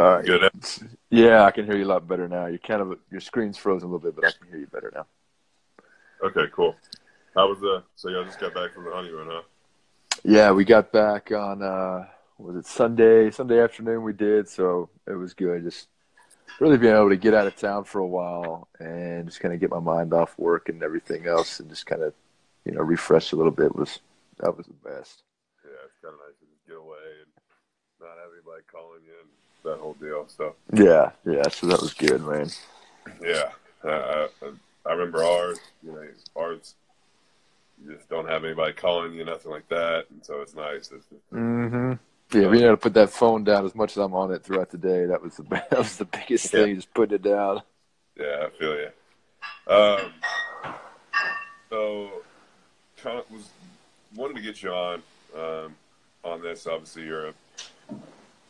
All right. Good. Yeah, I can hear you a lot better now. Your screen's frozen a little bit, but I can hear you better now. Okay, cool. How was so y'all just got back from the honeymoon, huh? Yeah, we got back on was it Sunday? Sunday afternoon we did, so it was good. Just really being able to get out of town for a while and just kind of get my mind off work and everything else, and just kind of refresh a little bit that was the best. Yeah, it's kind of nice to just get away and not have anybody calling you and that whole deal. So Yeah. So that was good, man. yeah, I remember ours. Ours. You just don't have anybody calling you, nothing like that, and so it's nice. Mm-hmm. Yeah, being able to put that phone down as much as I'm on it throughout the day, that was the biggest thing, just putting it down. Yeah, I feel you. Um, so, was wanted to get you on this. Obviously, you're a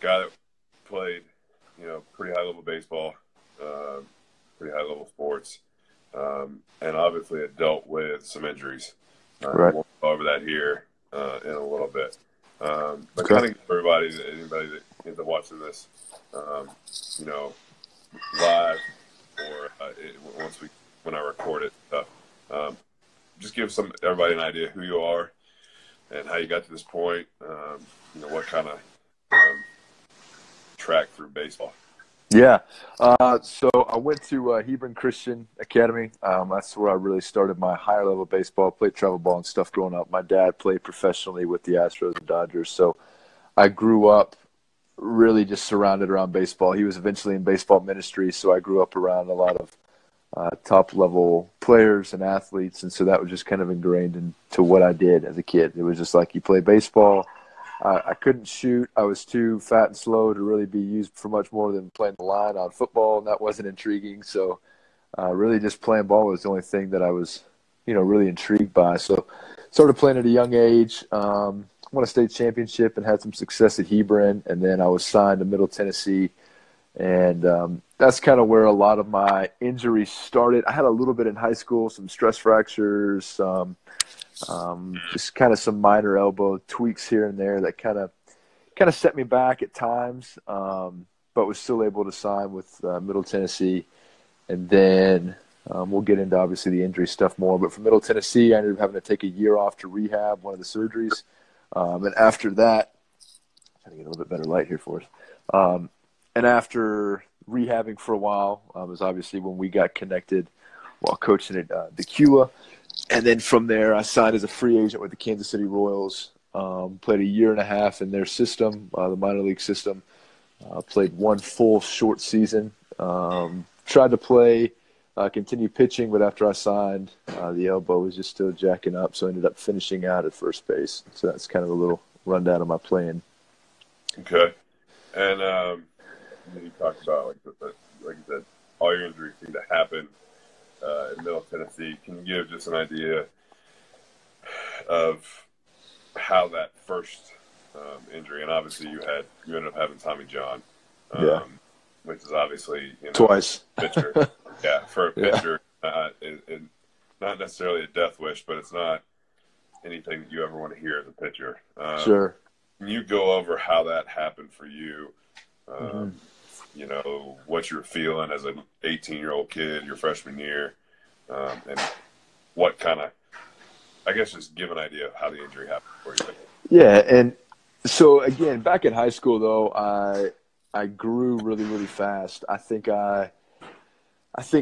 guy that played, pretty high level baseball, pretty high level sports, and obviously had dealt with some injuries. Right. We'll go over that here in a little bit. But Okay. kind of for anybody that ends up watching this, live or when I record it, just give everybody an idea who you are and how you got to this point. What kind of track through baseball. Yeah. So I went to Hebron Christian Academy. That's where I really started my higher level baseball, played travel ball and stuff growing up. My dad played professionally with the Astros and Dodgers. So I grew up really just surrounded around baseball. He was eventually in baseball ministry. So I grew up around a lot of top level players and athletes. And so that was just kind of ingrained into what I did as a kid. It was just like you play baseball. I couldn't shoot. I was too fat and slow to really be used for much more than playing the line on football, and that wasn't intriguing. So really just playing ball was the only thing that I was, really intrigued by. So started playing at a young age, won a state championship and had some success at Hebron, and then I was signed to Middle Tennessee. And that's kind of where a lot of my injuries started. I had a little bit in high school, some stress fractures, just kind of some minor elbow tweaks here and there that kind of set me back at times, but was still able to sign with Middle Tennessee. And then we'll get into obviously the injury stuff more. But for Middle Tennessee, I ended up having to take a year off to rehab one of the surgeries. And after that, trying to get a little bit better light here for us. And after rehabbing for a while, was obviously when we got connected while coaching at DeCua. And then from there, I signed as a free agent with the Kansas City Royals. Played a year and a half in their system, the minor league system. Played one full short season. Tried to continue pitching, but after I signed, the elbow was just still jacking up, so I ended up finishing out at first base. So that's kind of a little rundown of my playing. Okay. And you talked about, like you said, all your injuries seem to happen in Middle Tennessee. Can you give just an idea of how that first injury, and obviously you ended up having Tommy John, which is obviously Twice. Pitcher. Yeah, for a pitcher, not necessarily a death wish, but it's not anything that you ever want to hear as a pitcher. Sure. Can you go over how that happened for you? What you were feeling as an 18-year-old kid, your freshman year, and what kind of, I guess, just give an idea of how the injury happened for you. Yeah, and so again, back in high school though, I grew really, really fast. I think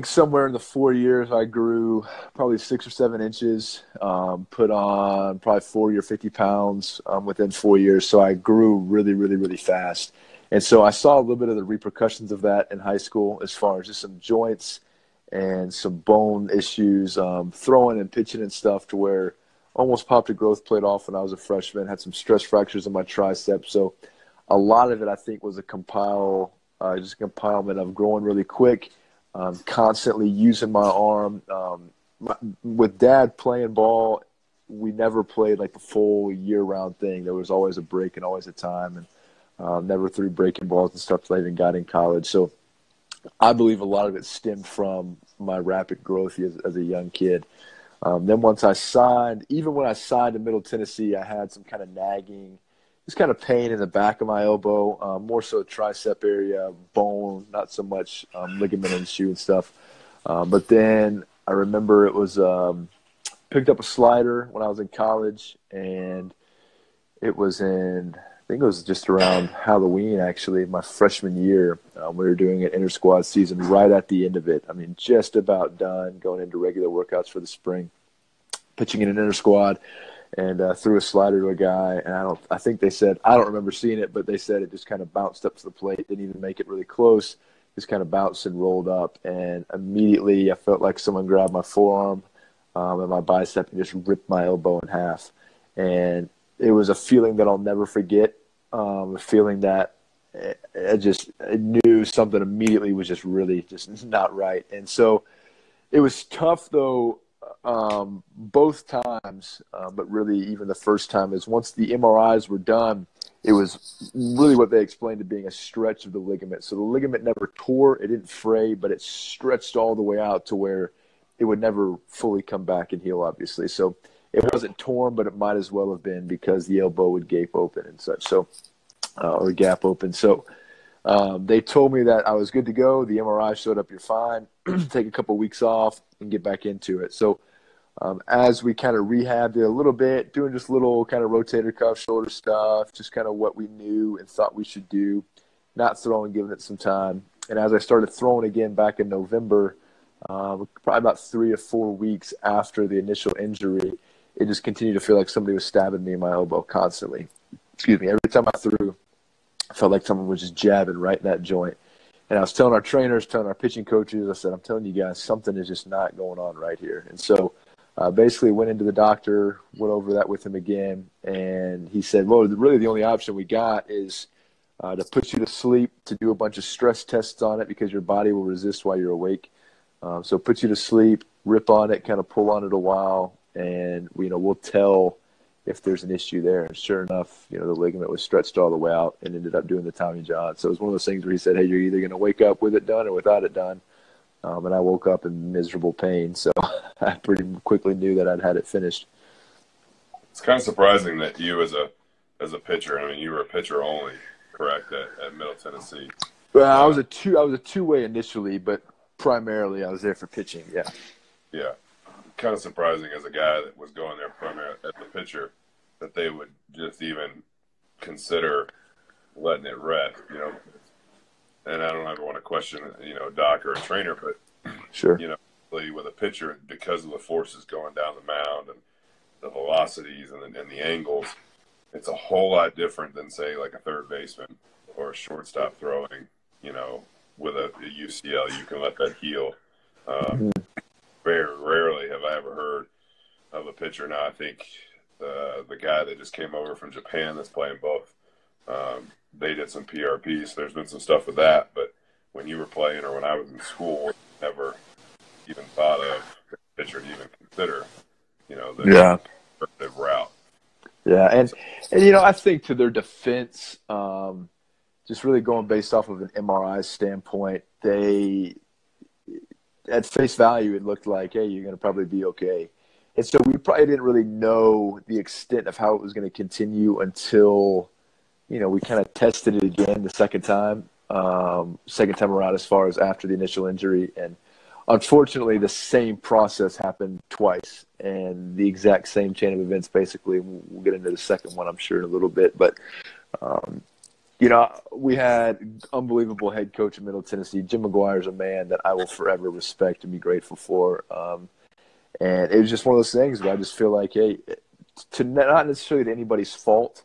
somewhere in the 4 years I grew probably 6 or 7 inches, put on probably 40 or 50 pounds within 4 years. So I grew really, really, really fast. And so I saw a little bit of the repercussions of that in high school as far as just some joints and some bone issues, throwing and pitching and stuff to where almost popped a growth plate off when I was a freshman, had some stress fractures in my tricep. So a lot of it I think was a compilement of growing really quick, constantly using my arm. With Dad playing ball, we never played like the full year-round thing. There was always a break and always a time, and never threw breaking balls and stuff till I even got in college. So I believe a lot of it stemmed from my rapid growth as a young kid. Then once I signed, even when I signed in Middle Tennessee, I had some kind of nagging just kind of pain in the back of my elbow, more so tricep area, bone, not so much ligament in the shoe and stuff. But then I remember it was picked up a slider when I was in college, and it was I think it was just around Halloween, actually, my freshman year. We were doing an inter-squad season right at the end of it. I mean, just about done, going into regular workouts for the spring, pitching in an inter-squad, and threw a slider to a guy. And I think they said, I don't remember seeing it, but they said it just kind of bounced up to the plate, didn't even make it really close, just kind of bounced and rolled up. And immediately I felt like someone grabbed my forearm and my bicep and just ripped my elbow in half. And it was a feeling that I'll never forget, a feeling that I knew something immediately was just really just not right. And so it was tough, though, both times, but really even the first time is once the MRIs were done, it was really what they explained to being a stretch of the ligament. So the ligament never tore, it didn't fray, but it stretched all the way out to where it would never fully come back and heal, obviously. So it wasn't torn, but it might as well have been because the elbow would gape open and such, or gap open. So they told me that I was good to go. The MRI showed up, you're fine. Take a couple of weeks off and get back into it. So as we kind of rehabbed it a little bit, doing just little kind of rotator cuff, shoulder stuff, just kind of what we knew and thought we should do, not throwing, giving it some time. And as I started throwing again back in November, probably about 3 or 4 weeks after the initial injury, it just continued to feel like somebody was stabbing me in my elbow constantly. Excuse me. Every time I threw, I felt like someone was just jabbing right in that joint. And I was telling our trainers, telling our pitching coaches, I said, I'm telling you guys, something is just not going on right here. And so basically went into the doctor, went over that with him again, and he said, well, really the only option we got is to put you to sleep, to do a bunch of stress tests on it because your body will resist while you're awake. So put you to sleep, rip on it, kind of pull on it a while, and we'll tell if there's an issue there. And sure enough, the ligament was stretched all the way out and ended up doing the Tommy John. So it was one of those things where he said, hey, you're either going to wake up with it done or without it done. And I woke up in miserable pain. So I pretty quickly knew that I'd had it finished. It's kind of surprising that you as a pitcher, I mean, you were a pitcher only, correct, at Middle Tennessee? Well, I was a two-way initially, but primarily I was there for pitching, yeah. Yeah. Kind of surprising as a guy that was going there primarily as a pitcher that they would just even consider letting it rest, And I don't ever want to question, a doc or a trainer, but sure, with a pitcher, because of the forces going down the mound and the velocities and the angles, it's a whole lot different than, say, like a third baseman or a shortstop throwing. With a UCL, you can let that heal. Very rarely have I ever heard of a pitcher. Now, I think the guy that just came over from Japan that's playing both, they did some PRPs. So there's been some stuff with that. But when you were playing or when I was in school, never even thought of a pitcher to even consider, the alternative route. Yeah, and I think to their defense, just really going based off of an MRI standpoint, they – at face value, it looked like, hey, you're going to probably be okay. And so we probably didn't really know the extent of how it was going to continue until, we kind of tested it again the second time around as far as after the initial injury. And unfortunately, the same process happened twice and the exact same chain of events, basically. We'll get into the second one, I'm sure, in a little bit. But, we had unbelievable head coach in Middle Tennessee. Jim McGuire is a man that I will forever respect and be grateful for. And it was just one of those things where I just feel like, hey, not necessarily to anybody's fault,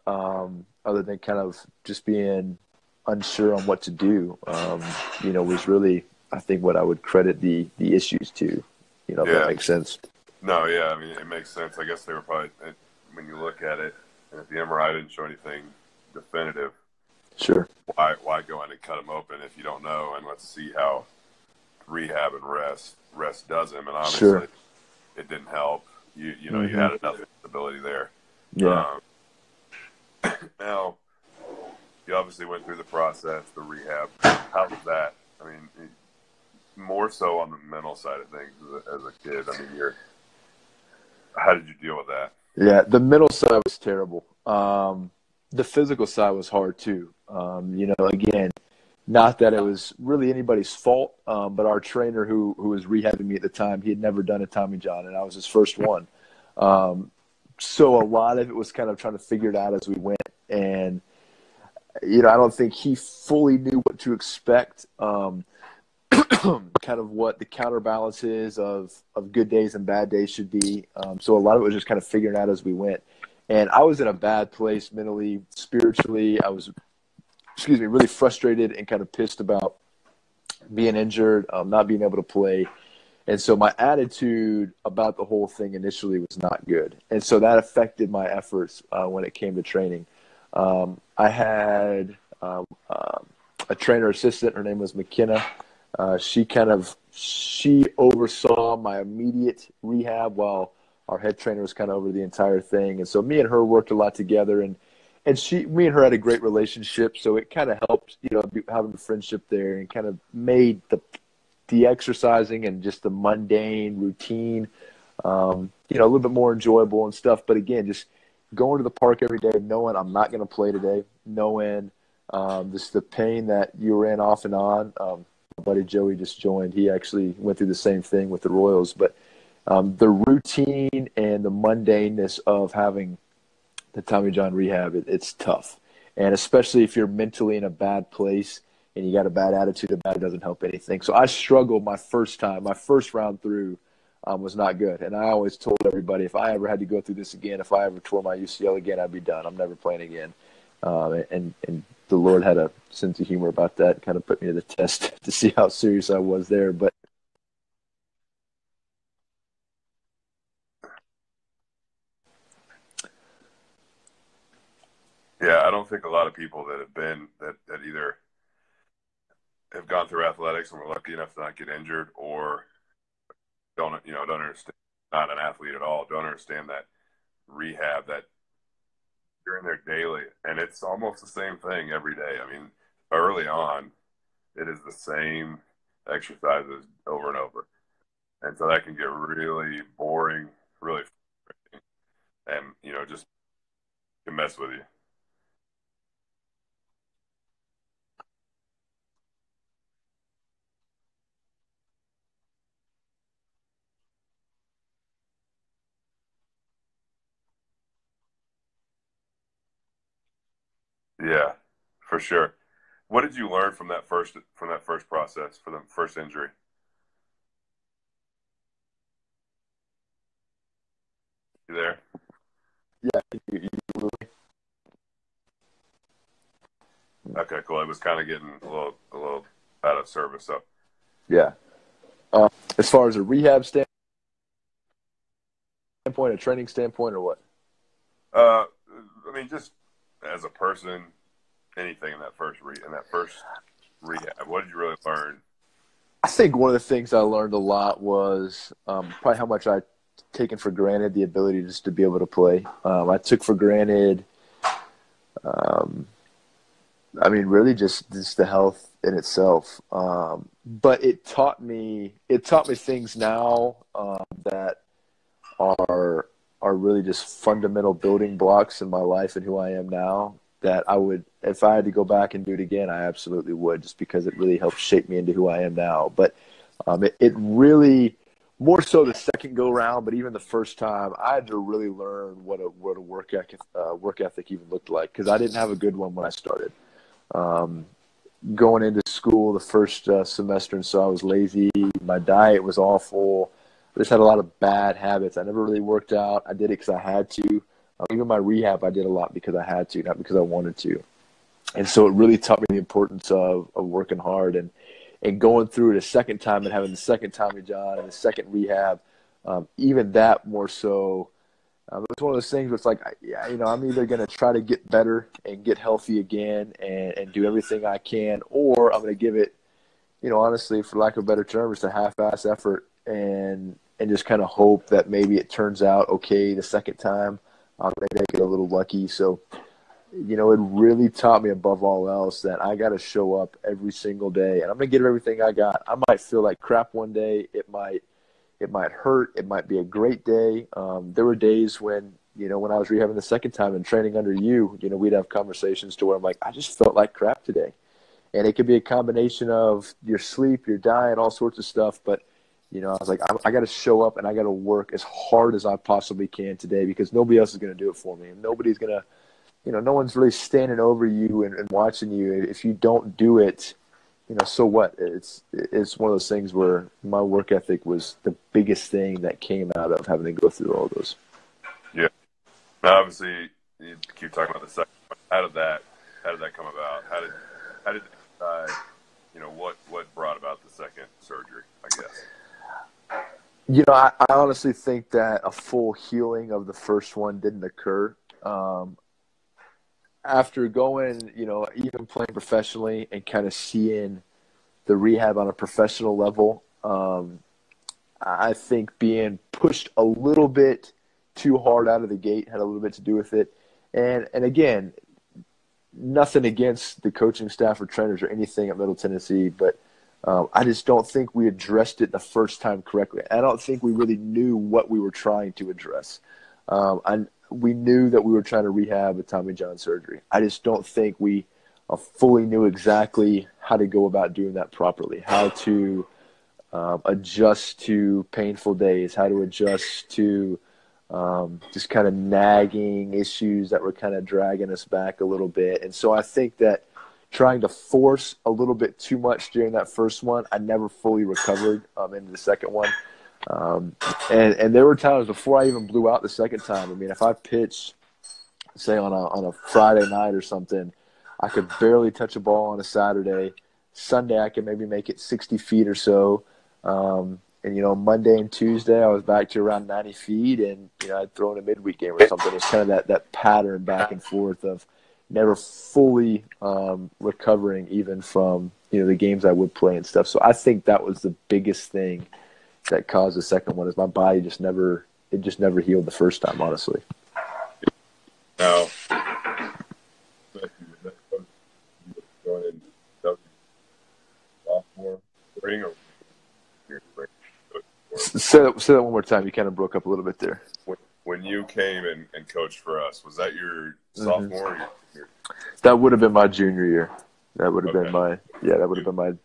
other than kind of just being unsure on what to do, was really, I think, what I would credit the issues to, if that makes sense. No, yeah, I mean, it makes sense. I guess they were probably, when you look at it, and if the MRI didn't show anything definitive, sure, why go in and cut them open if you don't know? And let's see how rehab and rest does him. And obviously, it didn't help. You had enough stability there. Yeah. Now, you obviously went through the process, the rehab. How was that? I mean, more so on the mental side of things as a kid. I mean, how did you deal with that? Yeah, the mental side was terrible. the physical side was hard too. Again, not that it was really anybody's fault, but our trainer who was rehabbing me at the time, he had never done a Tommy John, and I was his first one. So a lot of it was kind of trying to figure it out as we went. And, I don't think he fully knew what to expect, kind of what the counterbalance is of good days and bad days should be. So a lot of it was just kind of figuring out as we went. And I was in a bad place mentally, spiritually. I was, really frustrated and kind of pissed about being injured, not being able to play. And so my attitude about the whole thing initially was not good. And so that affected my efforts when it came to training. I had a trainer assistant. Her name was McKenna. She oversaw my immediate rehab while our head trainer was kind of over the entire thing. And so me and her worked a lot together, and me and her had a great relationship. So it kind of helped, having a friendship there, and kind of made the exercising and just the mundane routine, a little bit more enjoyable and stuff. But again, just going to the park every day, knowing I'm not going to play today, knowing just the pain that you were in off and on. My buddy Joey just joined. He actually went through the same thing with the Royals. But the routine and the mundaneness of having the Tommy John rehab, it's tough. And especially if you're mentally in a bad place and you got a bad attitude, that doesn't help anything. So I struggled my first round through was not good. And I always told everybody, if I ever had to go through this again, if I ever tore my UCL again, I'd be done. I'm never playing again. And the Lord had a sense of humor about that, kind of put me to the test to see how serious I was there. But Yeah, I don't think a lot of people that have been that either have gone through athletics and were lucky enough to not get injured, or don't understand, not an athlete at all, don't understand that rehab, that you're in there daily, and it's almost the same thing every day. I mean, early on, it is the same exercises over and over, and so that can get really boring, really, and just can mess with you. Yeah, for sure. What did you learn from that first process, for the first injury? You there? yeah, you Okay, cool. It was kind of getting a little out of service. So yeah. As far as a rehab standpoint, a training standpoint, or what? Uh, I mean, just as a person, anything in that first rehab, what did you really learn? I think one of the things I learned a lot was probably how much I'd taken for granted the ability just to be able to play. I took for granted, really just the health in itself. But it taught me things now that are really just fundamental building blocks in my life and who I am now, that I would, if I had to go back and do it again, I absolutely would, just because it really helped shape me into who I am now. But it really, more so the second go round, but even the first time, I had to really learn what a work ethic even looked like, because I didn't have a good one when I started. Um, Going into school the first semester, and so I was lazy. My diet was awful. I just had a lot of bad habits. I never really worked out. I did it because I had to. Even my rehab, I did a lot because I had to, not because I wanted to. And so it really taught me the importance of working hard, and going through it a second time and having the second Tommy John and the second rehab. Even that more so. It's one of those things where it's like, yeah, I'm either going to try to get better and get healthy again and do everything I can, or I'm going to give it, honestly, for lack of a better term, just a half-ass effort, and just kind of hope that maybe it turns out okay the second time. Maybe I get a little lucky. So, it really taught me above all else that I got to show up every single day, and I'm going to give everything I got. I might feel like crap one day. It might hurt. It might be a great day. There were days when when I was rehabbing the second time and training under you, we'd have conversations to where I'm like, I just felt like crap today. And it could be a combination of your sleep, your diet, all sorts of stuff. But, I was like, I got to show up and I got to work as hard as I possibly can today because nobody else is going to do it for me. And nobody's going to, no one's really standing over you and watching you. If you don't do it, so what? It's one of those things where my work ethic was the biggest thing that came out of having to go through all those. Yeah. Now, obviously, you keep talking about the second one. How did that come about? How did they decide, what brought about the second surgery, I guess? I honestly think that a full healing of the first one didn't occur. After going, even playing professionally and kind of seeing the rehab on a professional level, I think being pushed a little bit too hard out of the gate had a little bit to do with it. And again, nothing against the coaching staff or trainers or anything at Middle Tennessee, but I just don't think we addressed it the first time correctly. I don't think we really knew what we were trying to address. We knew that we were trying to rehab a Tommy John surgery. I just don't think we fully knew exactly how to go about doing that properly, how to adjust to painful days, how to adjust to just kind of nagging issues that were kind of dragging us back a little bit. And so I think that trying to force a little bit too much during that first one, I never fully recovered into the second one. And there were times before I even blew out the second time. I mean, if I pitched, say on a Friday night or something, I could barely touch a ball on a Saturday. Sunday, I could maybe make it 60 feet or so. And, Monday and Tuesday, I was back to around 90 feet, and, I'd throw in a midweek game or something. It's kind of that pattern back and forth of never fully recovering even from, the games I would play and stuff. So I think that was the biggest thing that caused the second one is my body just never healed the first time, honestly. Now, sophomore spring or say that one more time. You kind of broke up a little bit there. When you came and coached for us, was that your sophomore? Or your... That would have been my junior year. That would have been my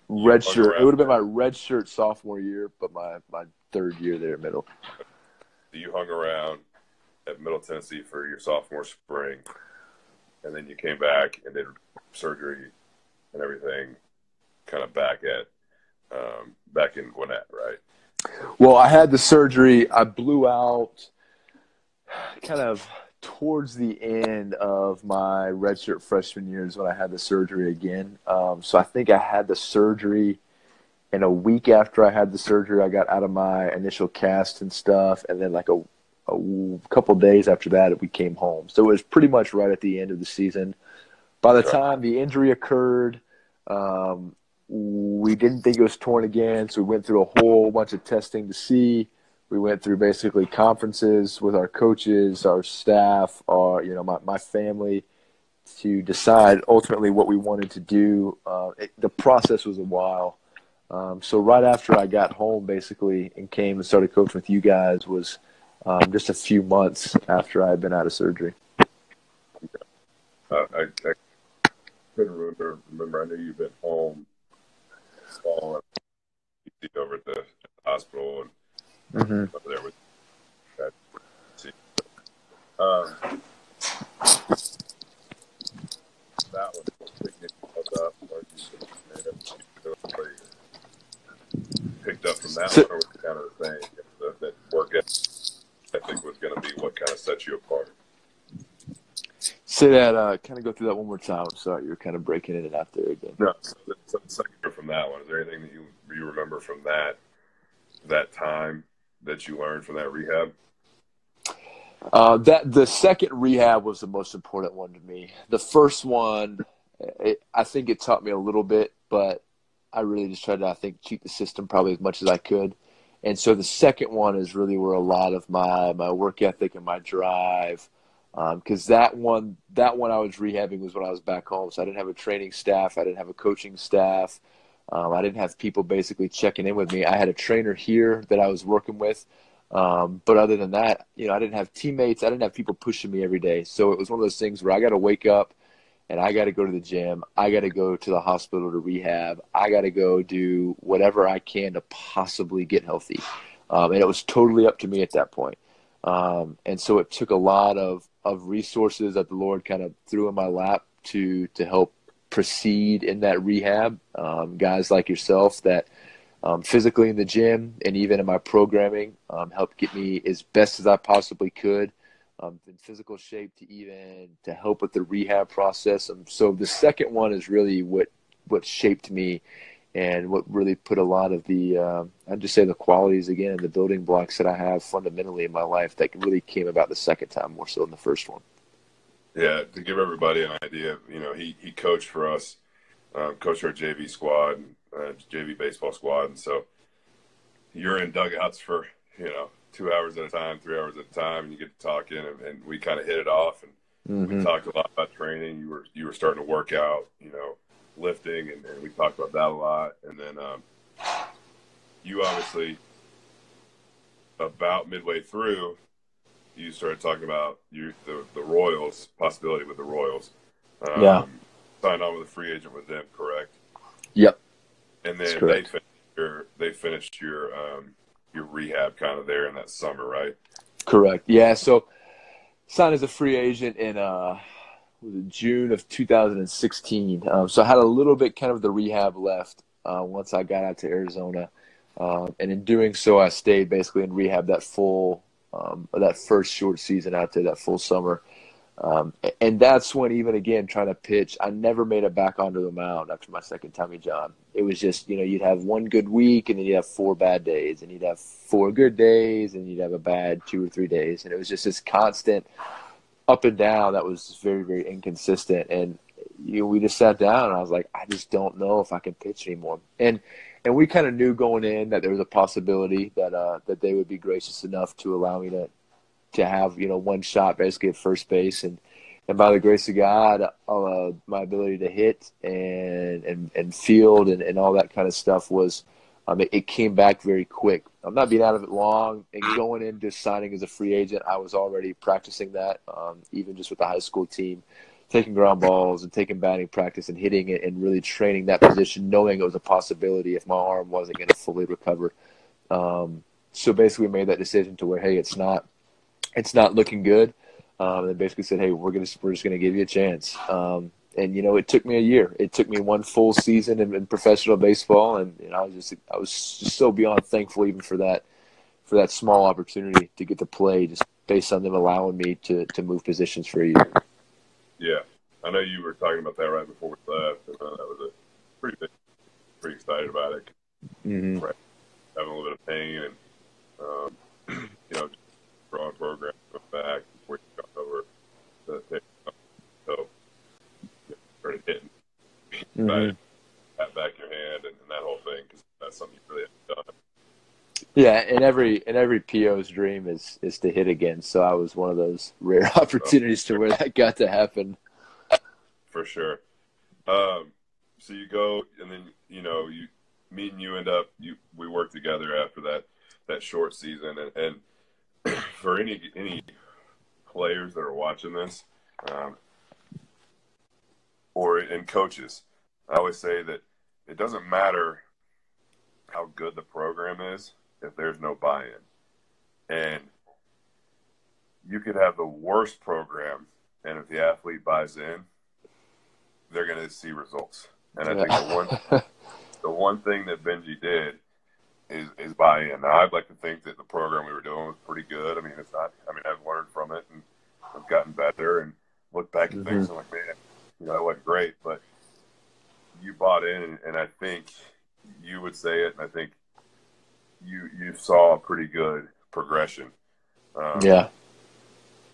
red shirt. It would have been my red shirt sophomore year, but my third year there at Middle. So you hung around at Middle Tennessee for your sophomore spring, and then you came back and did surgery and everything, kind of back in Gwinnett, right? Well, I had the surgery. I blew out kind of towards the end of my redshirt freshman year is when I had the surgery again. So I think I had the surgery, and a week after I had the surgery, I got out of my initial cast and stuff, and then like a couple days after that, we came home. So it was pretty much right at the end of the season. By the time the injury occurred, we didn't think it was torn again, so we went through a whole bunch of testing to see. We went through basically conferences with our coaches, our staff, my family, to decide ultimately what we wanted to do. The process was a while. So right after I got home, basically, and came and started coaching with you guys was just a few months after I had been out of surgery. I couldn't remember. I knew you'd been home over at the hospital and over there with that. That one picking up, or picked up from that one, or was it kind of the same? That work ethic was going to be what kind of set you apart. Say that, kind of go through that one more time. I'm sorry, you're kind of breaking in and out there again. No, so the second year from that one, is there anything that you remember from that time that you learned from that rehab? That the second rehab was the most important one to me. The first one, I think it taught me a little bit, but I really just tried to, cheat the system probably as much as I could. And so the second one is really where a lot of my work ethic and my drive, because that one I was rehabbing was when I was back home. So I didn't have a training staff. I didn't have a coaching staff. I didn't have people basically checking in with me. I had a trainer here that I was working with. But other than that, I didn't have teammates. I didn't have people pushing me every day. So it was one of those things where I got to wake up and I got to go to the gym. I got to go to the hospital to rehab. I got to go do whatever I can to possibly get healthy. And it was totally up to me at that point. And so it took a lot of resources that the Lord kind of threw in my lap to help proceed in that rehab. Guys like yourself that physically in the gym and even in my programming helped get me as best as I possibly could in physical shape to help with the rehab process. So the second one is really what shaped me and what really put a lot of I'd just say the qualities again and the building blocks that I have fundamentally in my life that really came about the second time more so than the first one. Yeah, to give everybody an idea, he coached for us, coached our JV squad, JV baseball squad, and so you're in dugouts for 2 hours at a time, 3 hours at a time, and you get to talking, and we kind of hit it off, and we talked a lot about training. You were starting to work out, lifting, and we talked about that a lot, and then you obviously about midway through, you started talking about the Royals, possibility with the Royals. Yeah. Signed on with a free agent with them, correct? Yep. And then they finished your rehab kind of there in that summer, right? Correct. Yeah. So signed as a free agent in June of 2016. So I had a little bit kind of the rehab left once I got out to Arizona. And in doing so, I stayed basically in rehab that first short season out there, that full summer. And that's when even again, trying to pitch, I never made it back onto the mound after my second Tommy John. It was just, you'd have one good week and then you'd have 4 bad days and you'd have 4 good days and you'd have a bad 2 or 3 days. And it was just this constant up and down that was very, very inconsistent. And we just sat down and I was like, I just don't know if I can pitch anymore. And we kind of knew going in that there was a possibility that they would be gracious enough to allow me to have one shot basically at first base, and by the grace of God, my ability to hit and field and all that kind of stuff was it came back very quick. I'm not being out of it long, and going into signing as a free agent, I was already practicing that even just with the high school team, taking ground balls and taking batting practice and hitting it and really training that position, knowing it was a possibility if my arm wasn't going to fully recover. So basically, we made that decision to where, hey, it's not looking good. And they basically said, hey, we're just going to give you a chance. And, it took me a year. It took me 1 full season in professional baseball. And I was just so beyond thankful even for that small opportunity to get to play just based on them allowing me to move positions for a year. Yeah. I know you were talking about that right before we left. And that was pretty excited about it. Mm-hmm. Right. Having a little bit of pain and, drawing program back before you got over the pick. So started hitting back your hand and that whole thing, because that's something you really haven't done. Yeah, and every PO's dream is to hit again. So I was one of those rare opportunities to where that got to happen. For sure. So you go, and then you end up we work together after that short season, and for any players that are watching this, and coaches, I always say that it doesn't matter how good the program is if there's no buy-in. And you could have the worst program, and if the athlete buys in, they're going to see results. And I think the one thing that Benji did is buy in. Now, I'd like to think that the program we were doing was pretty good. I mean, it's not. I mean, I've learned from it and I've gotten better and looked back at things and I'm like, man, that wasn't great. But you bought in, and I think you would say it, and I think you saw a pretty good progression. Yeah.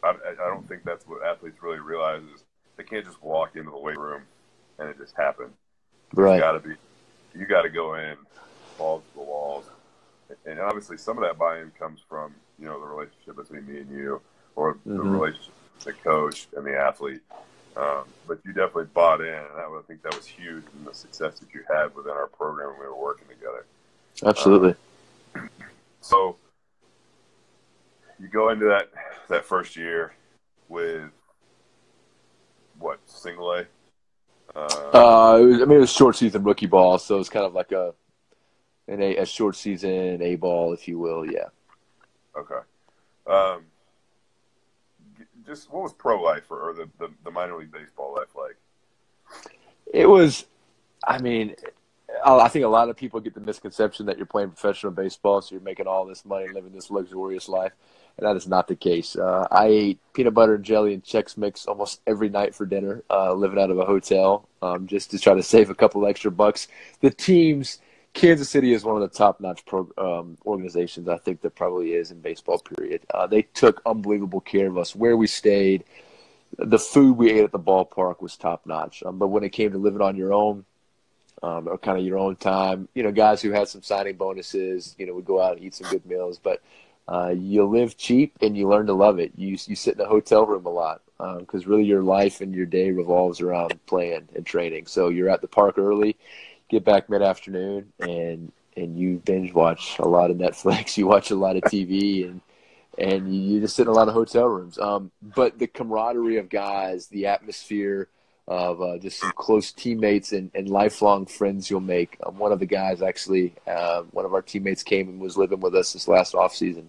I don't think that's what athletes really realize is they can't just walk into the weight room and it just happens. Right. You got to go in, balls to the walls. And obviously some of that buy-in comes from, the relationship between me and you, or the relationship with the coach and the athlete. But you definitely bought in, and I think that was huge in the success that you had within our program when we were working together. Absolutely. So you go into that first year with what, single A? It was short season rookie ball, so it's kind of like a short season A ball, if you will. Yeah. Okay. Um, just what was pro life or the minor league baseball life like? It was, I mean, I think a lot of people get the misconception that you're playing professional baseball, so you're making all this money, living this luxurious life, and that is not the case. I ate peanut butter and jelly and Chex Mix almost every night for dinner, living out of a hotel, just to try to save a couple extra bucks. The teams, Kansas City is one of the top-notch organizations I think there probably is in baseball, period. They took unbelievable care of us where we stayed. The food we ate at the ballpark was top-notch. But when it came to living on your own, or kind of your own time, guys who had some signing bonuses, would go out and eat some good meals. But you live cheap and you learn to love it. You sit in a hotel room a lot because really your life and your day revolves around playing and training. So you're at the park early, get back mid-afternoon, and you binge watch a lot of Netflix. You watch a lot of TV, and you just sit in a lot of hotel rooms. But the camaraderie of guys, the atmosphere of just some close teammates and lifelong friends you'll make. One of the guys actually, one of our teammates came and was living with us this last offseason,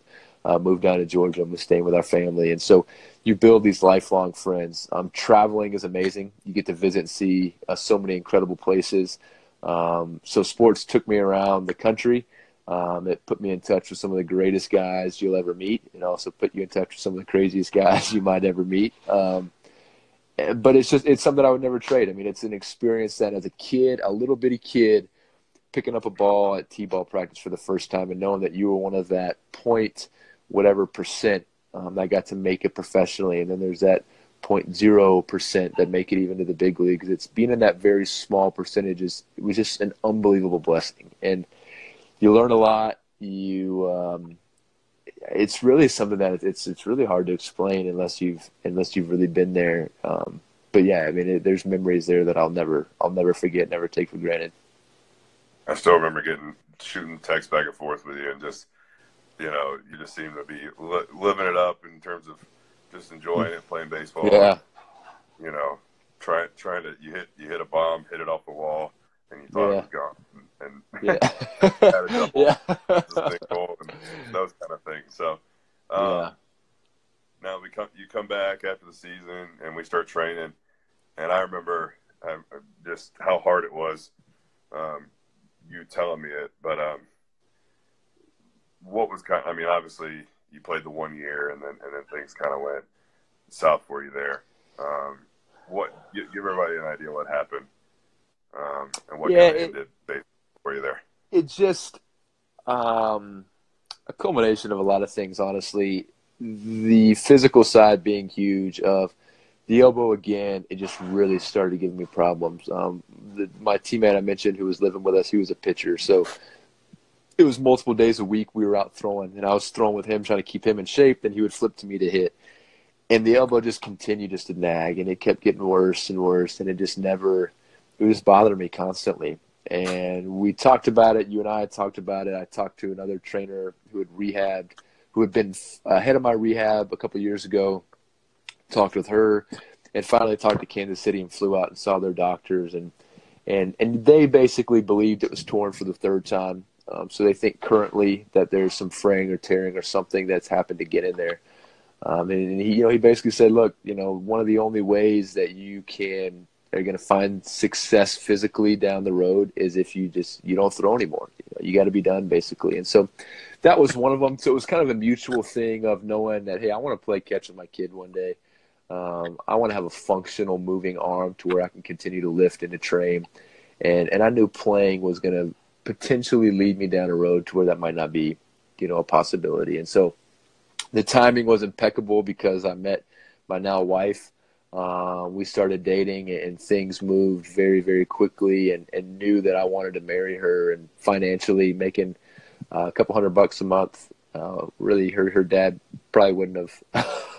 moved down to Georgia and was staying with our family. And so you build these lifelong friends. Traveling is amazing. You get to visit and see so many incredible places. So sports took me around the country. It put me in touch with some of the greatest guys you'll ever meet, and also put you in touch with some of the craziest guys you might ever meet. But it's something I would never trade. I mean, it's an experience that as a kid, a little bitty kid, picking up a ball at T-ball practice for the first time and knowing that you were one of that point whatever percent that got to make it professionally. And then there's that 0.0% that make it even to the big leagues. It's being in that very small percentage it was just an unbelievable blessing. And you learn a lot. It's really something that it's really hard to explain unless you've really been there. But yeah, I mean, there's memories there that I'll never forget, never take for granted. I still remember shooting texts back and forth with you, and just you just seem to be living it up in terms of just enjoying it, playing baseball. Yeah. Trying to you hit a bomb, hit it off the wall, and you thought it was gone, and yeah, had a double, yeah, goal, and those kind of things. So, now you come back after the season, and we start training, and I remember just how hard it was. You telling me it, but what was I mean, obviously you played the 1 year, and then things kind of went south for you there. Give everybody an idea what happened, and what kind of ended baseball for you there. It's just a culmination of a lot of things, honestly. The physical side being huge. Of the elbow again, it just really started giving me problems. My teammate I mentioned who was living with us, he was a pitcher, so it was multiple days a week we were out throwing, and I was throwing with him, trying to keep him in shape. Then he would flip to me to hit, and the elbow just continued just to nag, and it kept getting worse and worse, and it was bothering me constantly. And we talked about it. You and I had talked about it. I talked to another trainer who had been ahead of my rehab a couple of years ago. Talked with her, and finally talked to Kansas City and flew out and saw their doctors, and they basically believed it was torn for the third time. So they think currently that there's some fraying or tearing or something that's happened to get in there. And he basically said, look, one of the only ways that you are going to find success physically down the road is if you don't throw anymore. You got to be done, basically. And so that was one of them. So it was kind of a mutual thing of knowing that, hey, I want to play catch with my kid one day. I want to have a functional moving arm to where I can continue to lift and to train. And I knew playing was going to potentially lead me down a road to where that might not be, a possibility. And so the timing was impeccable because I met my now wife. We started dating, and things moved very, very quickly, and knew that I wanted to marry her. And financially, making a couple $100 a month, really her dad probably wouldn't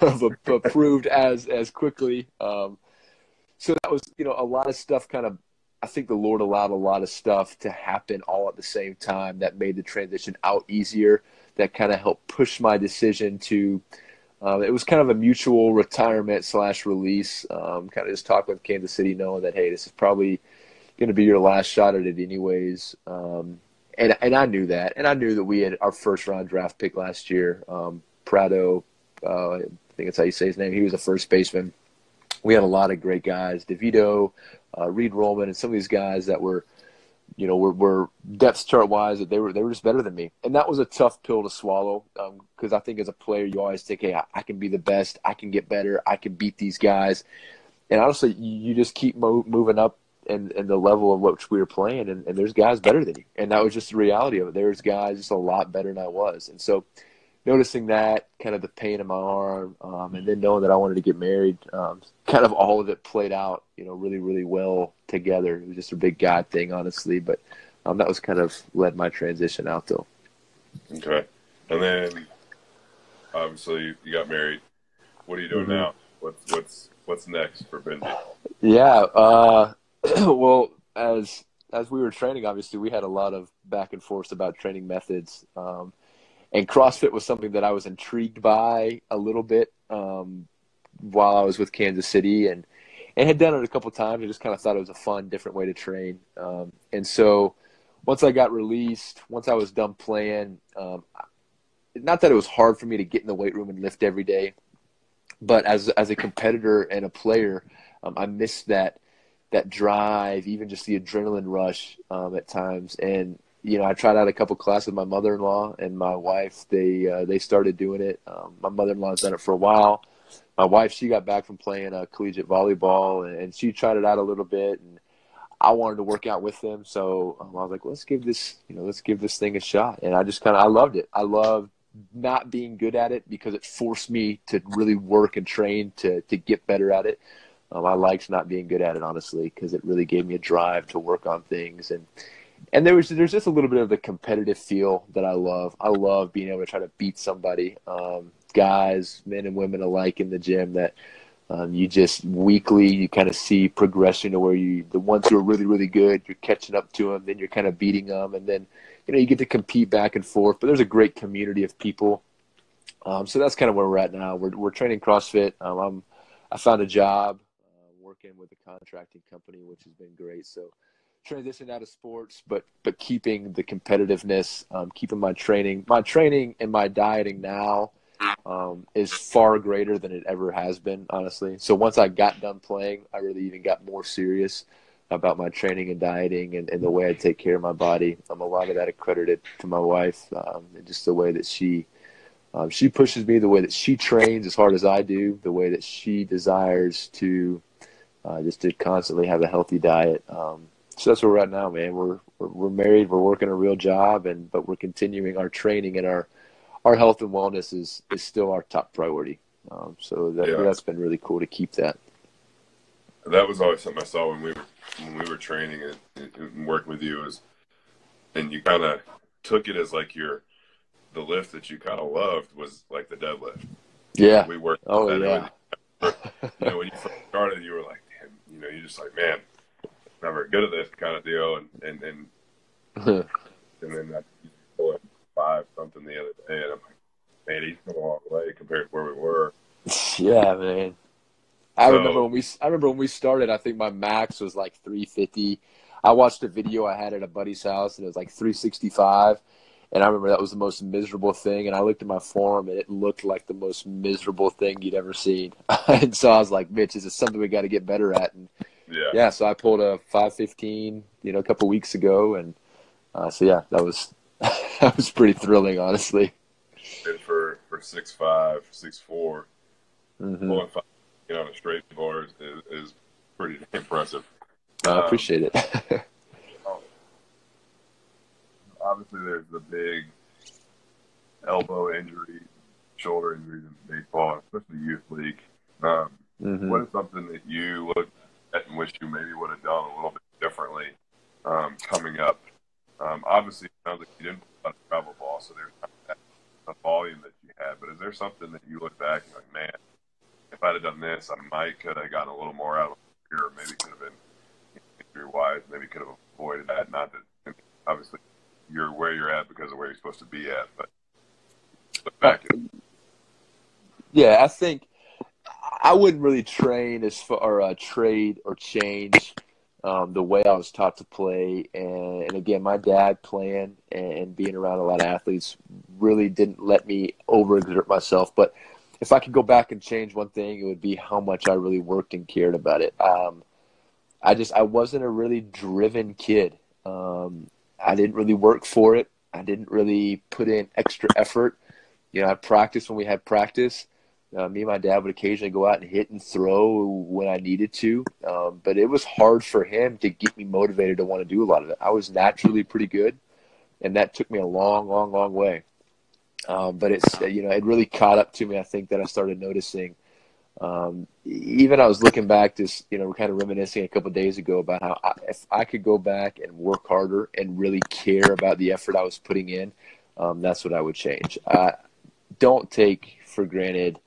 have approved as quickly. So that was, a lot of stuff kind of, I think the Lord allowed a lot of stuff to happen all at the same time that made the transition out easier. that kind of helped push my decision to. It was kind of a mutual retirement / release. Kind of just talking with Kansas City, knowing that, hey, this is probably going to be your last shot at it anyways. And I knew that. And I knew that we had our first round draft pick last year. Prado, I think that's how you say his name. He was a first baseman. We had a lot of great guys, DeVito, Reed Rollman, and some of these guys that were depth chart wise, that they were just better than me. And that was a tough pill to swallow, because I think as a player, you always think, hey, I can be the best, I can get better, I can beat these guys. And honestly, you just keep moving up in the level of which we were playing, and there's guys better than you. And that was just the reality of it. There's guys just a lot better than I was. And so noticing that, kind of the pain in my arm, and then knowing that I wanted to get married, kind of all of it played out, really, really well together. It was just a big God thing, honestly. But that was kind of led my transition out, though. Okay. And then, obviously, you got married. What are you doing now? What's next for Benji? Yeah. Well, as we were training, obviously, we had a lot of back and forth about training methods. And CrossFit was something that I was intrigued by a little bit while I was with Kansas City, and had done it a couple times. I just kind of thought it was a fun, different way to train. And so once I got released, once I was done playing, not that it was hard for me to get in the weight room and lift every day, but as a competitor and a player, I missed that drive, even just the adrenaline rush at times. And I tried out a couple classes with my mother-in-law and my wife. They started doing it. My mother-in-law's done it for a while. My wife, she got back from playing collegiate volleyball, and she tried it out a little bit. And I wanted to work out with them, so I was like, let's give this thing a shot. And I loved it. I loved not being good at it because it forced me to really work and train to get better at it. I liked not being good at it, honestly, because it really gave me a drive to work on things. And there's just a little bit of the competitive feel that I love. I love being able to try to beat somebody, guys, men and women alike in the gym, that you just weekly, you kind of see progression to where the ones who are really, really good, you're catching up to them, then you're kind of beating them, and then, you get to compete back and forth. But there's a great community of people. So that's kind of where we're at now. We're training CrossFit. I found a job working with a contracting company, which has been great. So transition out of sports, but keeping the competitiveness, keeping my training and my dieting now is far greater than it ever has been, honestly. So once I got done playing, I really even got more serious about my training and dieting and the way I take care of my body. A lot of that accredited to my wife, and just the way that she pushes me, the way that she trains as hard as I do, the way that she desires to just to constantly have a healthy diet. So that's where we're at now, man. We're married. We're working a real job, but we're continuing our training, and our health and wellness is still our top priority. So that's been really cool to keep that. That was always something I saw when we were training and working with you, and you kind of took it as like the lift that you kind of loved was like the deadlift. Yeah. We worked. Oh yeah. When you first started, you were like, damn, you're just like, man, I'm very good at this kind of deal, and then I pulled 5 something the other day, and I'm like, man, he's come a long way compared to where we were. Yeah, man. I remember when we started, I think my max was like 350. I watched a video I had at a buddy's house, and it was like 365. And I remember that was the most miserable thing. And I looked at my form, and it looked like the most miserable thing you'd ever seen. And so I was like, Mitch, is this something we got to get better at? And yeah, so I pulled a 515, a couple weeks ago. And so, yeah, that was that was pretty thrilling, honestly. And for 6'5", 6'4", pulling 5 on a straight bar is pretty impressive. I appreciate it. Obviously, there's the big elbow injuries, shoulder injuries in baseball, especially youth league. What is something that you look at and wish you maybe would have done a little bit differently coming up? Obviously, it sounds like you didn't play a lot of travel ball, so there's not the volume that you had. But is there something that you look back and like, man, if I'd have done this, I might could have gotten a little more out of it, or maybe could have been injury-wise, maybe could have avoided that. Not that, obviously, you're where you're at because of where you're supposed to be at. But Look back. Yeah, I think I wouldn't really train as far or trade or change the way I was taught to play. And again, my dad playing and being around a lot of athletes really didn't let me overexert myself. But if I could go back and change one thing, it would be how much I really worked and cared about it. I wasn't a really driven kid. I didn't really work for it. I didn't really put in extra effort. I practiced when we had practice. Me and my dad would occasionally go out and hit and throw when I needed to. But it was hard for him to get me motivated to want to do a lot of it. I was naturally pretty good, and that took me a long, long, long way. But it really caught up to me. I think that I started noticing. Even I was looking back, we're kind of reminiscing a couple of days ago about how if I could go back and work harder and really care about the effort I was putting in, that's what I would change. Don't take for granted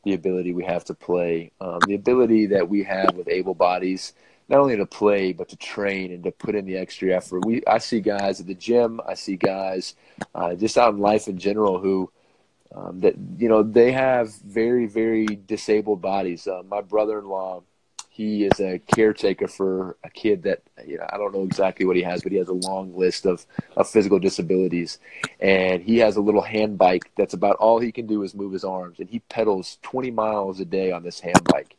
the ability we have to play, the ability that we have with able bodies, not only to play, but to train and to put in the extra effort. I see guys at the gym, I see guys just out in life in general who they have very, very disabled bodies. My brother-in-law, he is a caretaker for a kid that, I don't know exactly what he has, but he has a long list of physical disabilities. And he has a little hand bike that's about all he can do is move his arms. And he pedals 20 miles a day on this hand bike.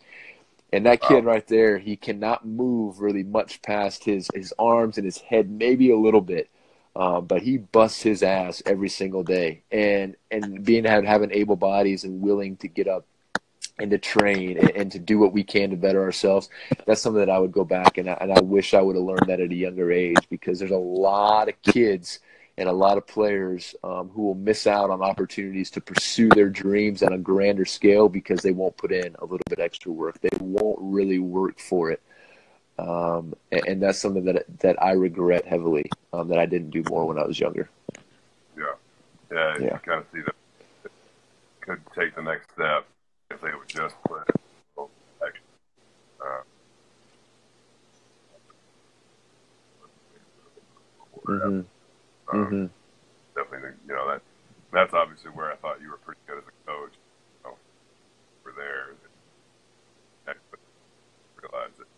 And that kid right there, he cannot move really much past his arms and his head, maybe a little bit. But he busts his ass every single day. And having able bodies and willing to get up and to train and to do what we can to better ourselves, that's something that I would go back and I wish I would have learned that at a younger age, because there's a lot of kids and a lot of players who will miss out on opportunities to pursue their dreams on a grander scale because they won't put in a little bit extra work. They won't really work for it. And that's something that I regret heavily, that I didn't do more when I was younger. Yeah. You kind of see that it could take the next step if they would just put a little extra. Definitely, that's obviously where I thought you were pretty good as a coach. Over there, I realized it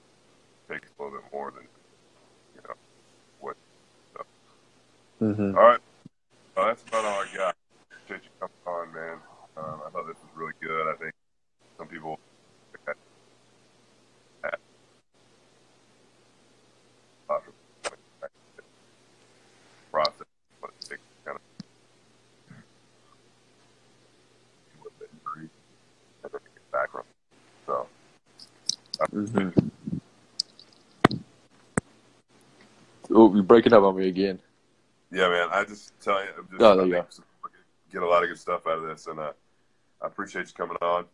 takes a little bit more than what. All right, well, that's about all I got. Appreciate you coming on, man. I thought this was really good. I think some people process what it takes to kind of with the injury and then get back from. So. Oh, you're breaking up on me again. Yeah, man. I just tell you, There you go. Get a lot of good stuff out of this, and I appreciate you coming on.